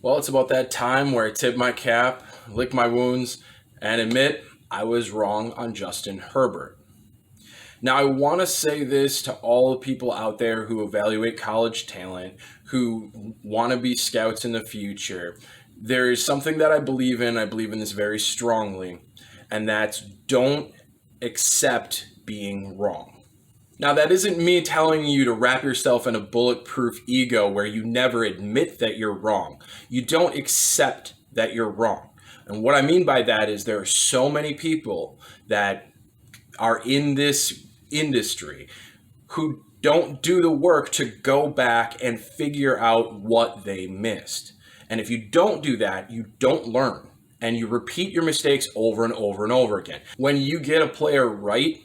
Well, it's about that time where I tip my cap, lick my wounds, and admit I was wrong on Justin Herbert. Now, I want to say this to all the people out there who evaluate college talent, who want to be scouts in the future. There is something that I believe in. I believe in this very strongly, and that's don't accept being wrong. Now, that isn't me telling you to wrap yourself in a bulletproof ego where you never admit that you're wrong. You don't accept that you're wrong. And what I mean by that is there are so many people that are in this industry who don't do the work to go back and figure out what they missed. And if you don't do that, you don't learn. And you repeat your mistakes over and over and over again. When you get a player right,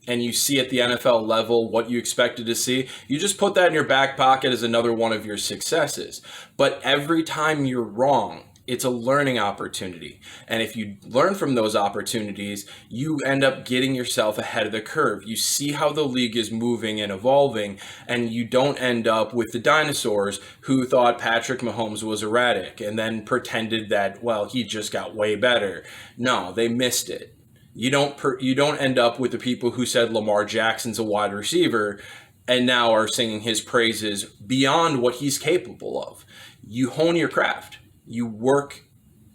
and you see at the NFL level what you expected to see, you just put that in your back pocket as another one of your successes. But every time you're wrong, it's a learning opportunity. And if you learn from those opportunities, you end up getting yourself ahead of the curve. You see how the league is moving and evolving, and you don't end up with the dinosaurs who thought Patrick Mahomes was erratic and then pretended that, well, he just got way better. No, they missed it. You don't end up with the people who said Lamar Jackson's a wide receiver and now are singing his praises beyond what he's capable of. You hone your craft. You work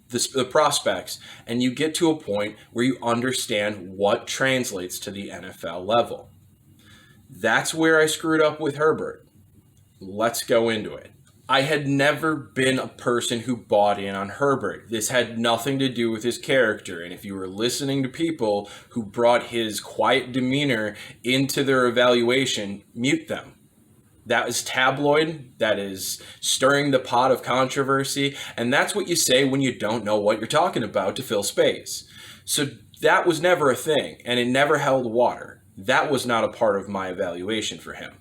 the prospects, and you get to a point where you understand what translates to the NFL level. That's where I screwed up with Herbert. Let's go into it. I had never been a person who bought in on Herbert. This had nothing to do with his character. And if you were listening to people who brought his quiet demeanor into their evaluation, mute them. That is tabloid. That is stirring the pot of controversy. And that's what you say when you don't know what you're talking about to fill space. So that was never a thing, and it never held water. That was not a part of my evaluation for him.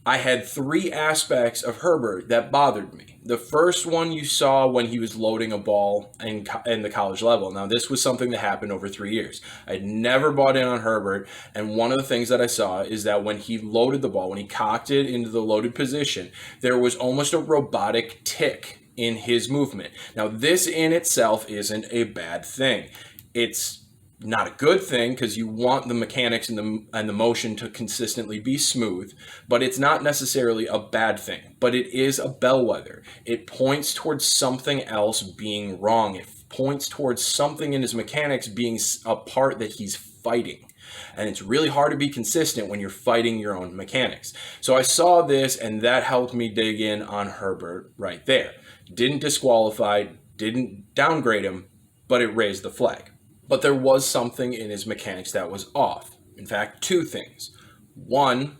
I had three aspects of Herbert that bothered me. The first one you saw when he was loading a ball in the college level. Now, this was something that happened over 3 years. I'd never bought in on Herbert, and one of the things that I saw is that when he loaded the ball, when he cocked it into the loaded position, there was almost a robotic tick in his movement. Now, this in itself isn't a bad thing. It's not a good thing because you want the mechanics and the motion to consistently be smooth, but it's not necessarily a bad thing. But it is a bellwether. It points towards something else being wrong. It points towards something in his mechanics being a part that he's fighting. And it's really hard to be consistent when you're fighting your own mechanics. So I saw this, and that helped me dig in on Herbert right there. Didn't disqualify, didn't downgrade him, but it raised the flag. But there was something in his mechanics that was off. In fact, two things. One,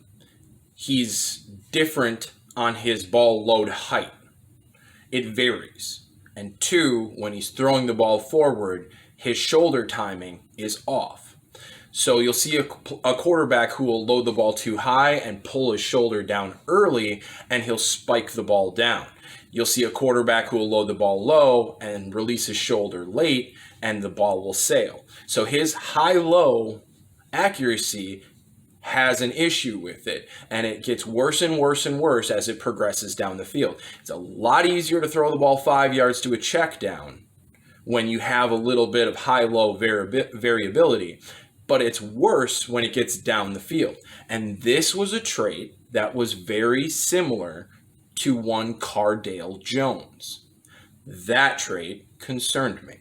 he's different on his ball load height. It varies. And two, when he's throwing the ball forward, his shoulder timing is off. So you'll see a quarterback who will load the ball too high and pull his shoulder down early, and he'll spike the ball down. You'll see a quarterback who will load the ball low and release his shoulder late, and the ball will sail. So his high-low accuracy has an issue with it, and it gets worse and worse and worse as it progresses down the field. It's a lot easier to throw the ball 5 yards to a check down when you have a little bit of high-low variability, but it's worse when it gets down the field. And this was a trait that was very similar to one Cardale Jones. That trait concerned me.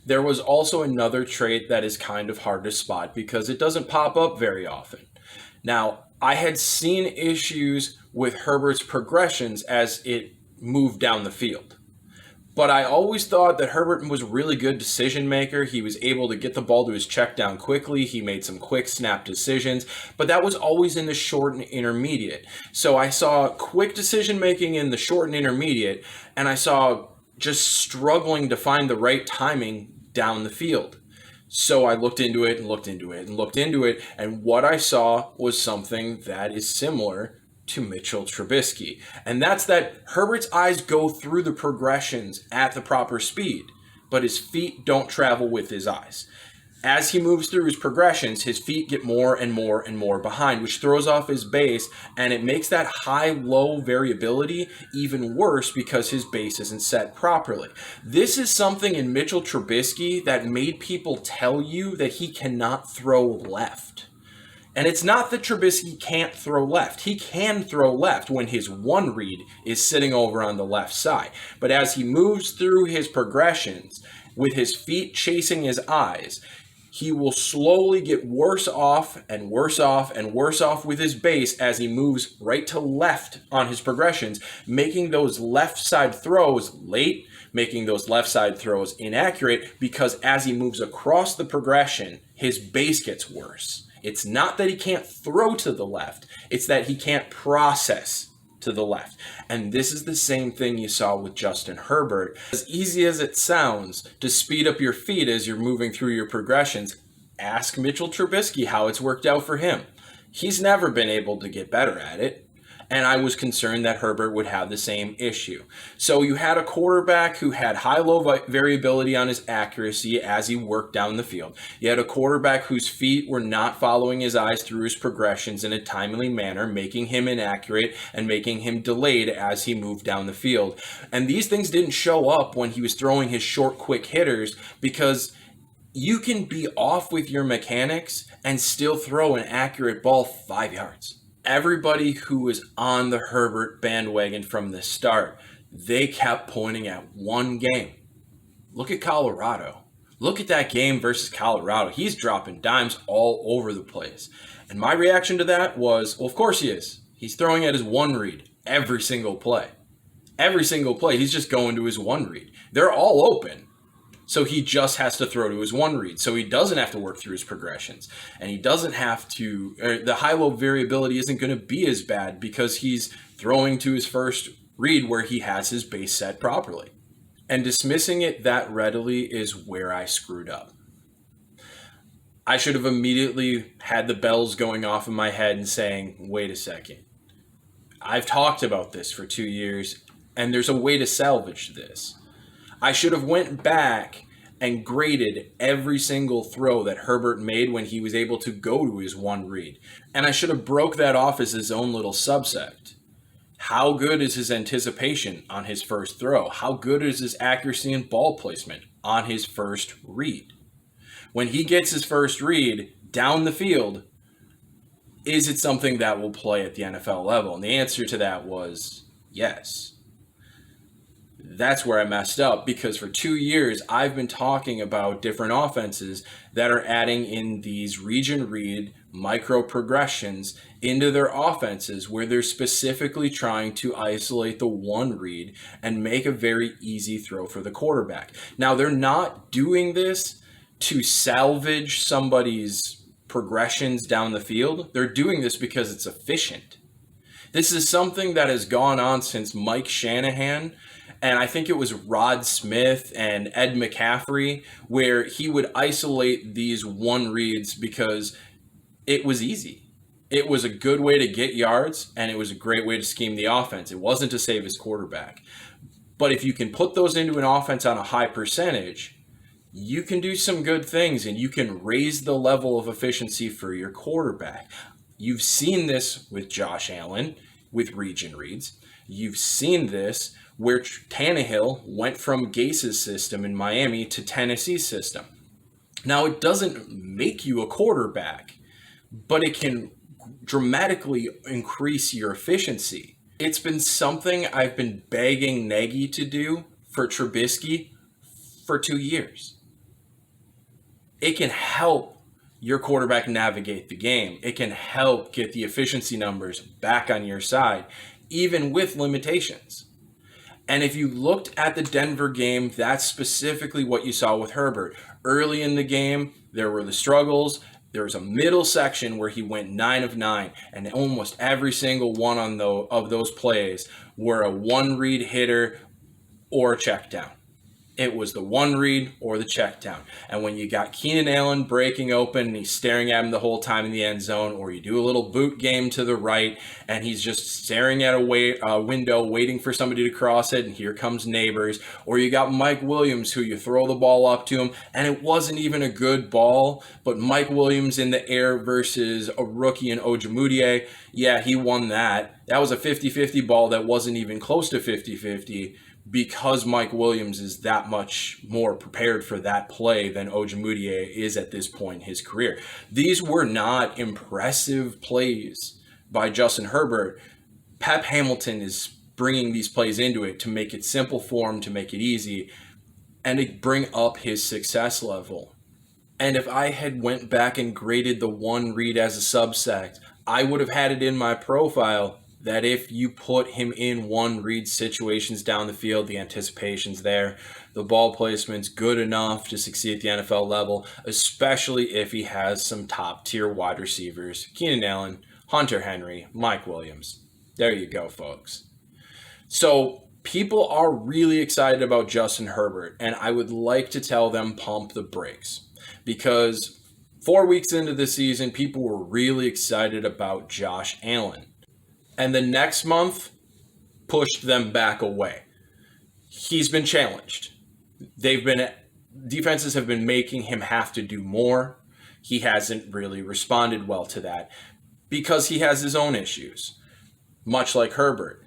There was also another trait that is kind of hard to spot because it doesn't pop up very often. Now, I had seen issues with Herbert's progressions as it moved down the field. But I always thought that Herbert was a really good decision maker. He was able to get the ball to his check down quickly. He made some quick snap decisions, but that was always in the short and intermediate. So I saw quick decision making in the short and intermediate, and I saw just struggling to find the right timing down the field. So I looked into it and looked into it and looked into it, and what I saw was something that is similar to Mitchell Trubisky. And that's that Herbert's eyes go through the progressions at the proper speed, but his feet don't travel with his eyes. As he moves through his progressions, his feet get more and more and more behind, which throws off his base, and it makes that high-low variability even worse because his base isn't set properly. This is something in Mitchell Trubisky that made people tell you that he cannot throw left. And it's not that Trubisky can't throw left. He can throw left when his one read is sitting over on the left side. But as he moves through his progressions, with his feet chasing his eyes, he will slowly get worse off and worse off and worse off with his base as he moves right to left on his progressions, making those left side throws late, making those left side throws inaccurate, because as he moves across the progression, his base gets worse. It's not that he can't throw to the left, it's that he can't process to the left. And this is the same thing you saw with Justin Herbert. As easy as it sounds to speed up your feet as you're moving through your progressions, ask Mitchell Trubisky how it's worked out for him. He's never been able to get better at it. And I was concerned that Herbert would have the same issue. So you had a quarterback who had high-low variability on his accuracy as he worked down the field. You had a quarterback whose feet were not following his eyes through his progressions in a timely manner, making him inaccurate and making him delayed as he moved down the field. And these things didn't show up when he was throwing his short, quick hitters, because you can be off with your mechanics and still throw an accurate ball 5 yards. Everybody who was on the Herbert bandwagon from the start, they kept pointing at one game. Look at Colorado. Look at that game versus Colorado. He's dropping dimes all over the place. And my reaction to that was, well, of course he is. He's throwing at his one read every single play. Every single play, he's just going to his one read. They're all open. So he just has to throw to his one read. So he doesn't have to work through his progressions. And he doesn't have to, the high-low variability isn't going to be as bad because he's throwing to his first read where he has his base set properly. And dismissing it that readily is where I screwed up. I should have immediately had the bells going off in my head and saying, wait a second. I've talked about this for 2 years, and there's a way to salvage this. I should have went back and graded every single throw that Herbert made when he was able to go to his one read. And I should have broke that off as his own little subsect. How good is his anticipation on his first throw? How good is his accuracy and ball placement on his first read? When he gets his first read down the field, is it something that will play at the NFL level? And the answer to that was yes. That's where I messed up, because for 2 years I've been talking about different offenses that are adding in these region read micro progressions into their offenses where they're specifically trying to isolate the one read and make a very easy throw for the quarterback. Now, they're not doing this to salvage somebody's progressions down the field. They're doing this because it's efficient. This is something that has gone on since Mike Shanahan, and I think it was Rod Smith and Ed McCaffrey, where he would isolate these one reads because it was easy. It was a good way to get yards, and it was a great way to scheme the offense. It wasn't to save his quarterback. But if you can put those into an offense on a high percentage, you can do some good things, and you can raise the level of efficiency for your quarterback. You've seen this with Josh Allen with region reads. You've seen this where Tannehill went from Gase's system in Miami to Tennessee's system. Now, it doesn't make you a quarterback, but it can dramatically increase your efficiency. It's been something I've been begging Nagy to do for Trubisky for 2 years. It can help your quarterback navigate the game. It can help get the efficiency numbers back on your side, even with limitations. And if you looked at the Denver game, that's specifically what you saw with Herbert. Early in the game, there were the struggles. There was a middle section where he went 9 of 9, and almost every single one of those plays were a one-read hitter or a check down. It was the one read or the check down. And when you got Keenan Allen breaking open and he's staring at him the whole time in the end zone, or you do a little boot game to the right and he's just staring at a window waiting for somebody to cross it, and here comes Neighbors, or you got Mike Williams who you throw the ball up to him and it wasn't even a good ball, but Mike Williams in the air versus a rookie in Ojemudia, yeah, he won that. That was a 50-50 ball that wasn't even close to 50-50, because Mike Williams is that much more prepared for that play than Ojemudia is at this point in his career. These were not impressive plays by Justin Herbert. Pep Hamilton is bringing these plays into it to make it simple for him, to make it easy, and to bring up his success level. And if I had went back and graded the one read as a subset, I would have had it in my profile that if you put him in one read situations down the field, the anticipation's there, the ball placement's good enough to succeed at the NFL level, especially if he has some top tier wide receivers, Keenan Allen, Hunter Henry, Mike Williams. There you go, folks. So people are really excited about Justin Herbert, and I would like to tell them pump the brakes, because 4 weeks into the season, people were really excited about Josh Allen. And the next month pushed them back away. He's been challenged. Defenses have been making him have to do more. He hasn't really responded well to that because he has his own issues, much like Herbert.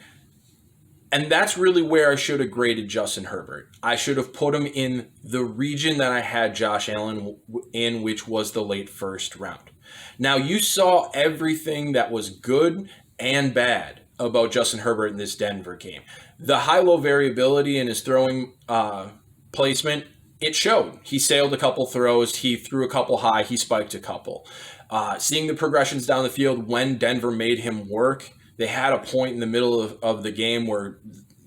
And that's really where I should have graded Justin Herbert. I should have put him in the region that I had Josh Allen in, which was the late first round. Now, you saw everything that was good and bad about Justin Herbert in this Denver game. The high-low variability in his throwing placement, it showed. He sailed a couple throws, he threw a couple high, he spiked a couple. Seeing the progressions down the field when Denver made him work, they had a point in the middle of the game where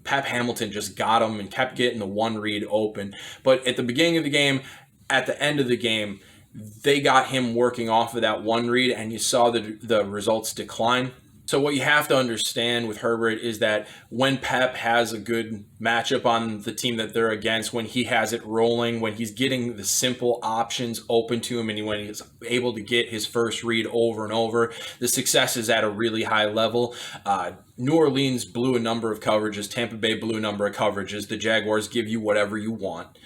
Pep Hamilton just got him and kept getting the one read open. But at the beginning of the game, at the end of the game, they got him working off of that one read, and you saw the results decline. So what you have to understand with Herbert is that when Pep has a good matchup on the team that they're against, when he has it rolling, when he's getting the simple options open to him, and when he's able to get his first read over and over, the success is at a really high level. New Orleans blew a number of coverages. Tampa Bay blew a number of coverages. The Jaguars give you whatever you want.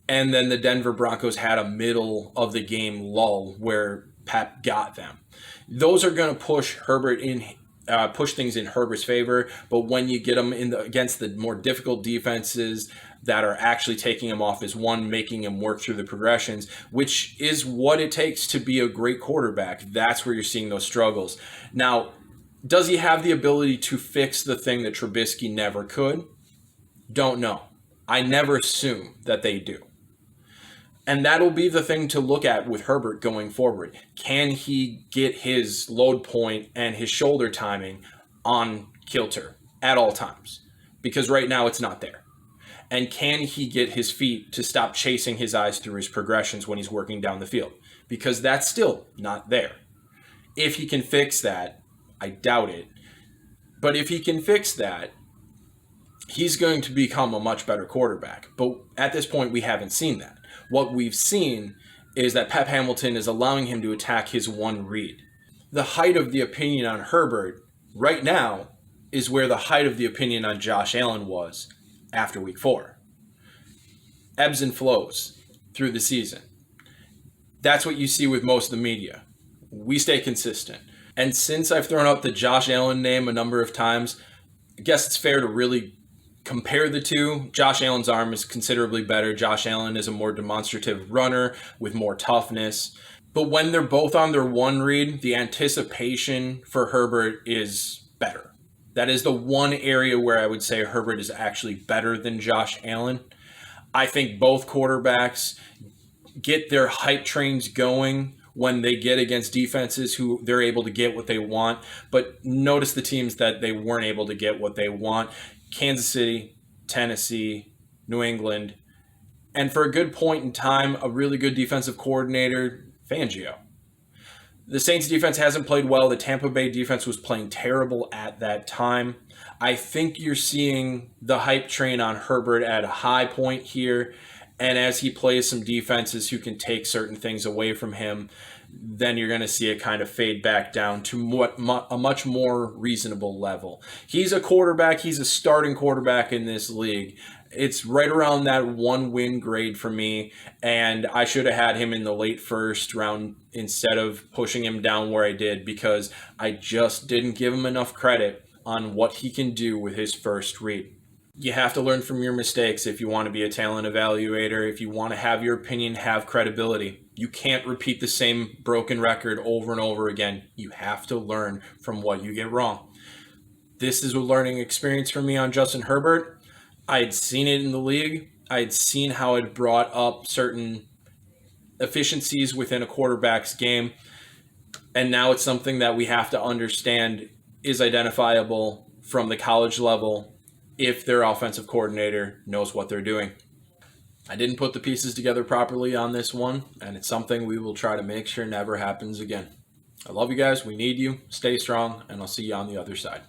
And then the Denver Broncos had a middle of the game lull where Pep got them. Those are going to push things in Herbert's favor. But when you get him against the more difficult defenses that are actually taking him off his one, making him work through the progressions, which is what it takes to be a great quarterback, that's where you're seeing those struggles. Now, does he have the ability to fix the thing that Trubisky never could? Don't know. I never assume that they do. And that'll be the thing to look at with Herbert going forward. Can he get his load point and his shoulder timing on kilter at all times? Because right now it's not there. And can he get his feet to stop chasing his eyes through his progressions when he's working down the field? Because that's still not there. If he can fix that, I doubt it. But if he can fix that, he's going to become a much better quarterback. But at this point, we haven't seen that. What we've seen is that Pep Hamilton is allowing him to attack his one read. The height of the opinion on Herbert right now is where the height of the opinion on Josh Allen was after week 4. Ebbs and flows through the season. That's what you see with most of the media. We stay consistent. And since I've thrown out the Josh Allen name a number of times, I guess it's fair to really compare the two. Josh Allen's arm is considerably better. Josh Allen is a more demonstrative runner with more toughness. But when they're both on their one read, the anticipation for Herbert is better. That is the one area where I would say Herbert is actually better than Josh Allen. I think both quarterbacks get their hype trains going when they get against defenses who they're able to get what they want. But notice the teams that they weren't able to get what they want. Kansas City, Tennessee, New England, and for a good point in time, a really good defensive coordinator, Fangio. The Saints defense hasn't played well. The Tampa Bay defense was playing terrible at that time. I think you're seeing the hype train on Herbert at a high point here. And as he plays some defenses who can take certain things away from him, then you're going to see it kind of fade back down to a much more reasonable level. He's a quarterback. He's a starting quarterback in this league. It's right around that 1-win grade for me, and I should have had him in the late first round instead of pushing him down where I did, because I just didn't give him enough credit on what he can do with his first read. You have to learn from your mistakes if you want to be a talent evaluator. If you want to have your opinion have credibility, you can't repeat the same broken record over and over again. You have to learn from what you get wrong. This is a learning experience for me on Justin Herbert. I had seen it in the league. I had seen how it brought up certain efficiencies within a quarterback's game. And now it's something that we have to understand is identifiable from the college level if their offensive coordinator knows what they're doing. I didn't put the pieces together properly on this one, and it's something we will try to make sure never happens again. I love you guys. We need you. Stay strong, and I'll see you on the other side.